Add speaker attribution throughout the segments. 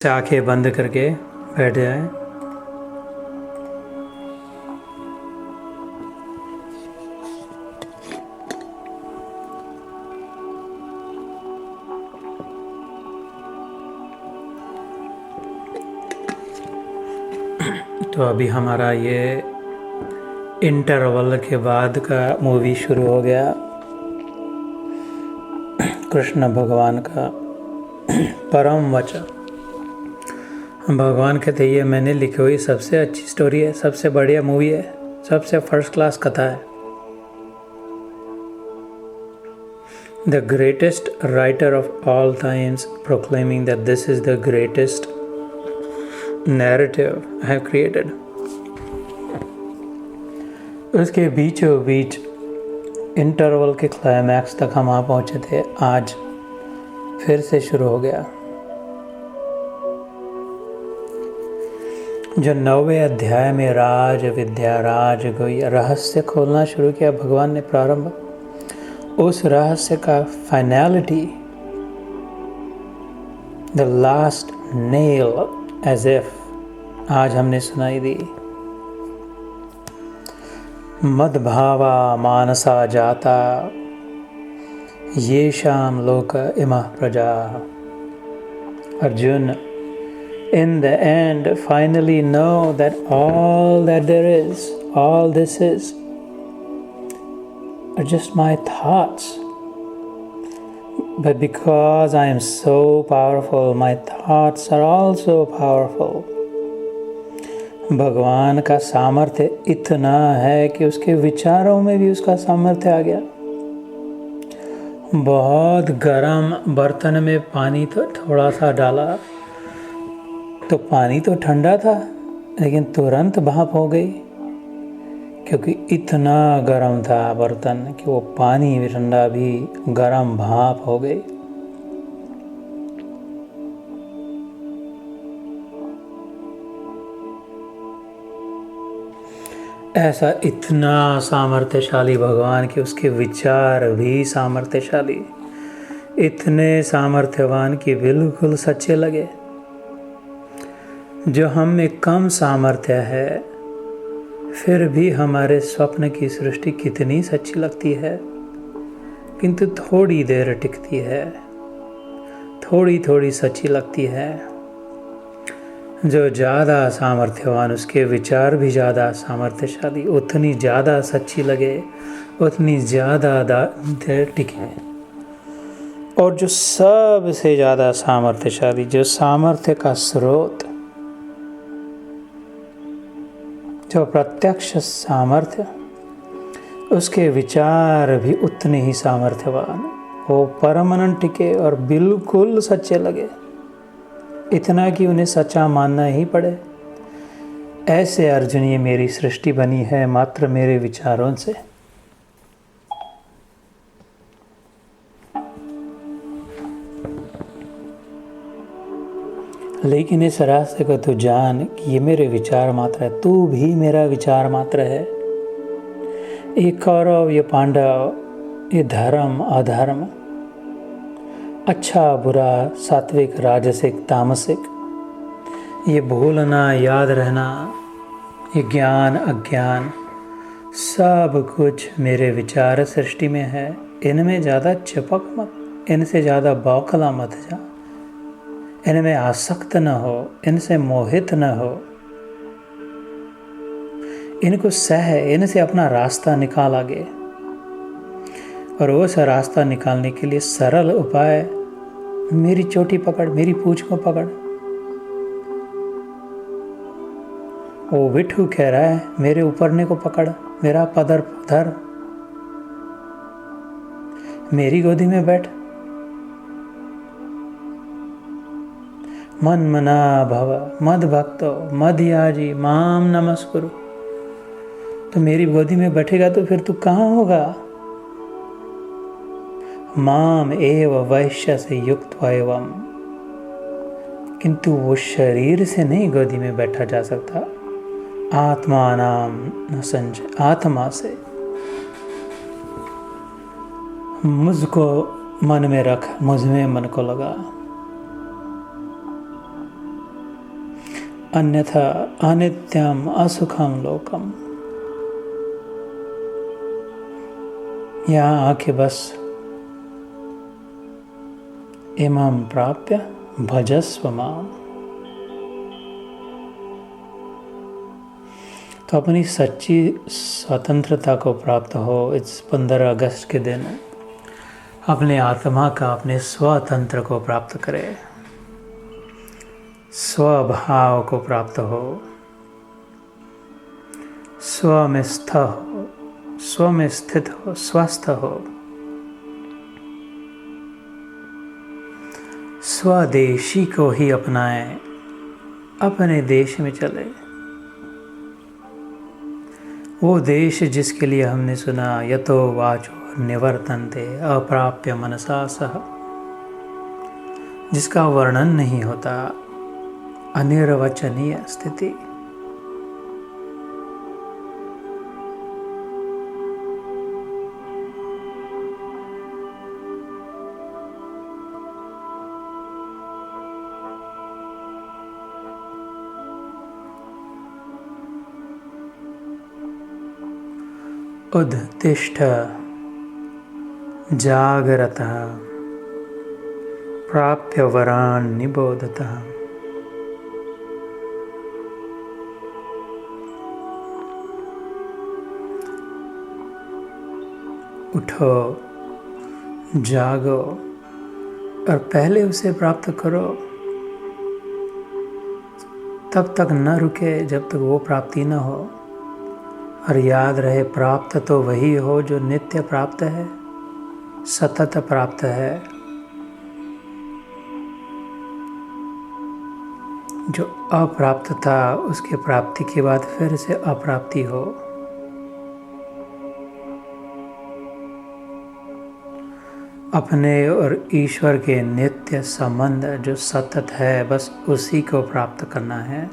Speaker 1: से आंखें बंद करके बैठ जाएं। तो अभी हमारा ये इंटरवल के बाद का मूवी शुरू हो गया। कृष्ण भगवान का परम वचन। भगवान कहते ये मैंने लिखी हुई सबसे अच्छी स्टोरी है, सबसे बढ़िया मूवी है, सबसे फर्स्ट क्लास कथा है। The greatest writer of all times proclaiming that this is the greatest narrative I have created. उसके बीचों बीच इंटरवल के क्लाइमैक्स तक हम आ पहुँचे थे। आज फिर से शुरू हो गया। जो 9वें अध्याय में राज विद्या राज गुह्य रहस्य खोलना शुरू किया भगवान ने प्रारंभ, उस रहस्य का finality, the last nail as if, आज हमने सुनाई दी। मद्भावा मानसा जाता येषां लोक इमः प्रजा। Arjun, in the end, finally know that all that there is, all this is, are just my thoughts. But because I am so powerful, my thoughts are also powerful. भगवान का सामर्थ्य इतना है कि उसके विचारों में भी उसका सामर्थ्य आ गया। बहुत गर्म बर्तन में पानी तो थोड़ा सा डाला तो पानी तो ठंडा था, लेकिन तुरंत भाप हो गई, क्योंकि इतना गर्म था बर्तन कि वो पानी भी ठंडा भी गर्म भाप हो गई। ऐसा इतना सामर्थ्यशाली भगवान कि उसके विचार भी सामर्थ्यशाली, इतने सामर्थ्यवान कि बिल्कुल सच्चे लगे। जो हम में कम सामर्थ्य है, फिर भी हमारे स्वप्न की सृष्टि कितनी सच्ची लगती है, किंतु थोड़ी देर टिकती है, थोड़ी थोड़ी सच्ची लगती है। जो ज़्यादा सामर्थ्यवान, उसके विचार भी ज़्यादा सामर्थ्यशाली, उतनी ज़्यादा सच्ची लगे, उतनी ज़्यादा देर टिके। और जो सबसे ज़्यादा सामर्थ्यशाली, जो सामर्थ्य का स्रोत, जो प्रत्यक्ष सामर्थ्य, उसके विचार भी उतने ही सामर्थ्यवान, वो परमानेंट टिके और बिल्कुल सच्चे लगे, इतना कि उन्हें सच्चा मानना ही पड़े। ऐसे अर्जुन, ये मेरी सृष्टि बनी है मात्र मेरे विचारों से। लेकिन इस रास्ते को तू जान कि ये मेरे विचार मात्र है, तू भी मेरा विचार मात्र है। ये कौरव, ये पांडव, ये धर्म अधर्म, अच्छा बुरा, सात्विक राजसिक तामसिक, ये भूलना याद रहना, ये ज्ञान अज्ञान, सब कुछ मेरे विचार सृष्टि में है। इनमें ज़्यादा चिपक मत, इनसे ज़्यादा बौखला मत जा, इनमें आसक्त न हो, इनसे मोहित न हो, इनको सह, इनसे अपना रास्ता निकाल आगे। और उस रास्ता निकालने के लिए सरल उपाय, मेरी चोटी पकड़, मेरी पूंछ को पकड़। वो विठू कह रहा है, मेरे ऊपरने को पकड़, मेरा पदर धर, मेरी गोदी में बैठ। मन मना भव मद भक्तो मद याजी माम नमस्कुरु। तो मेरी गोदी में बैठेगा तो फिर तू कहाँ होगा? माम एव वैश्य से युक्त एवं, किंतु वो शरीर से नहीं गोदी में बैठा जा सकता, आत्मा नाम न संजय, आत्मा से। मुझको मन में रख, मुझ में मन को लगा। अन्यथा अनित्यम असुखम लोकम। यहाँ आके बस इमाम प्राप्य भजस्व माम। तो अपनी सच्ची स्वतंत्रता को प्राप्त हो इस 15 अगस्त के दिन अपने आत्मा का, अपने स्वतंत्र को प्राप्त करे, स्वभाव को प्राप्त हो, स्व में स्थित हो, स्व में स्थित हो, स्वस्थ हो, स्वदेशी को ही अपनाएं, अपने देश में चले। वो देश जिसके लिए हमने सुना यतो वाचो निवर्तन्ते अप्राप्य मनसा सह, जिसका वर्णन नहीं होता, अनिर्वचनीय स्थिति। उद्तिष्ठ जागरतः प्राप्य वरान् निबोधतः। उठो, जागो और पहले उसे प्राप्त करो। तब तक न रुके जब तक वो प्राप्ति न हो। और याद रहे, प्राप्त तो वही हो जो नित्य प्राप्त है, सतत प्राप्त है, जो अप्राप्त था उसके प्राप्ति के बाद फिर से अप्राप्ति हो। अपने और ईश्वर के नित्य संबंध जो सतत है, बस उसी को प्राप्त करना है।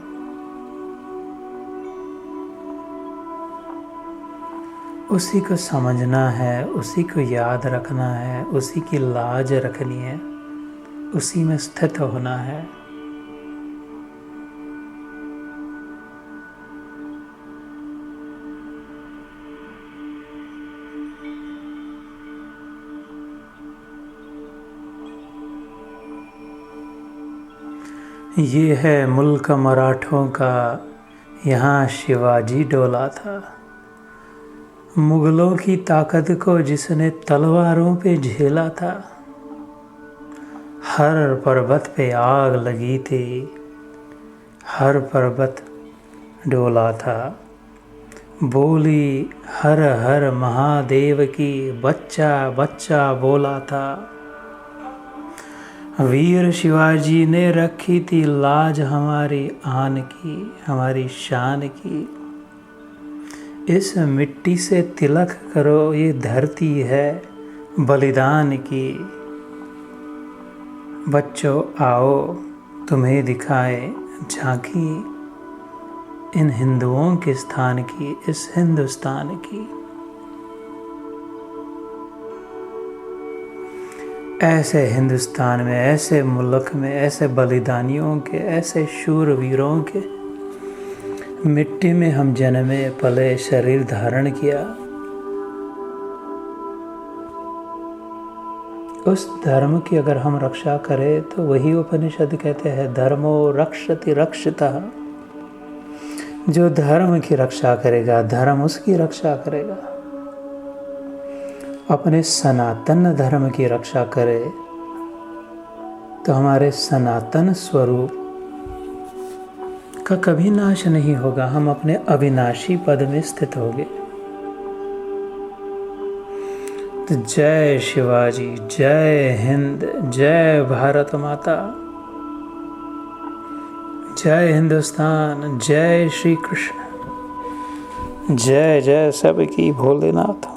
Speaker 1: उसी को समझना है, उसी को याद रखना है, उसी की लाज रखनी है, उसी में स्थित होना है। ये है मुल्क मराठों का, यहाँ शिवाजी डोला था। मुगलों की ताकत को जिसने तलवारों पे झेला था। हर पर्वत पे आग लगी थी, हर पर्वत डोला था। बोली हर हर महादेव की, बच्चा बच्चा बोला था। वीर शिवाजी ने रखी थी लाज हमारी आन की, हमारी शान की। इस मिट्टी से तिलक करो, ये धरती है बलिदान की। बच्चों आओ तुम्हें दिखाए झांकी इन हिंदुओं के स्थान की, इस हिंदुस्तान की। ऐसे हिंदुस्तान में, ऐसे मुल्क में, ऐसे बलिदानियों के, ऐसे शूरवीरों के मिट्टी में हम जन्मे पले, शरीर धारण किया। उस धर्म की अगर हम रक्षा करें तो वही उपनिषद कहते हैं, धर्मो रक्षति रक्षितः। जो धर्म की रक्षा करेगा, धर्म उसकी रक्षा करेगा। अपने सनातन धर्म की रक्षा करे तो हमारे सनातन स्वरूप का कभी नाश नहीं होगा। हम अपने अविनाशी पद में स्थित होंगे। तो जय शिवाजी, जय हिंद, जय भारत माता, जय हिंदुस्तान, जय श्री कृष्ण, जय जय सबकी भोलेनाथ।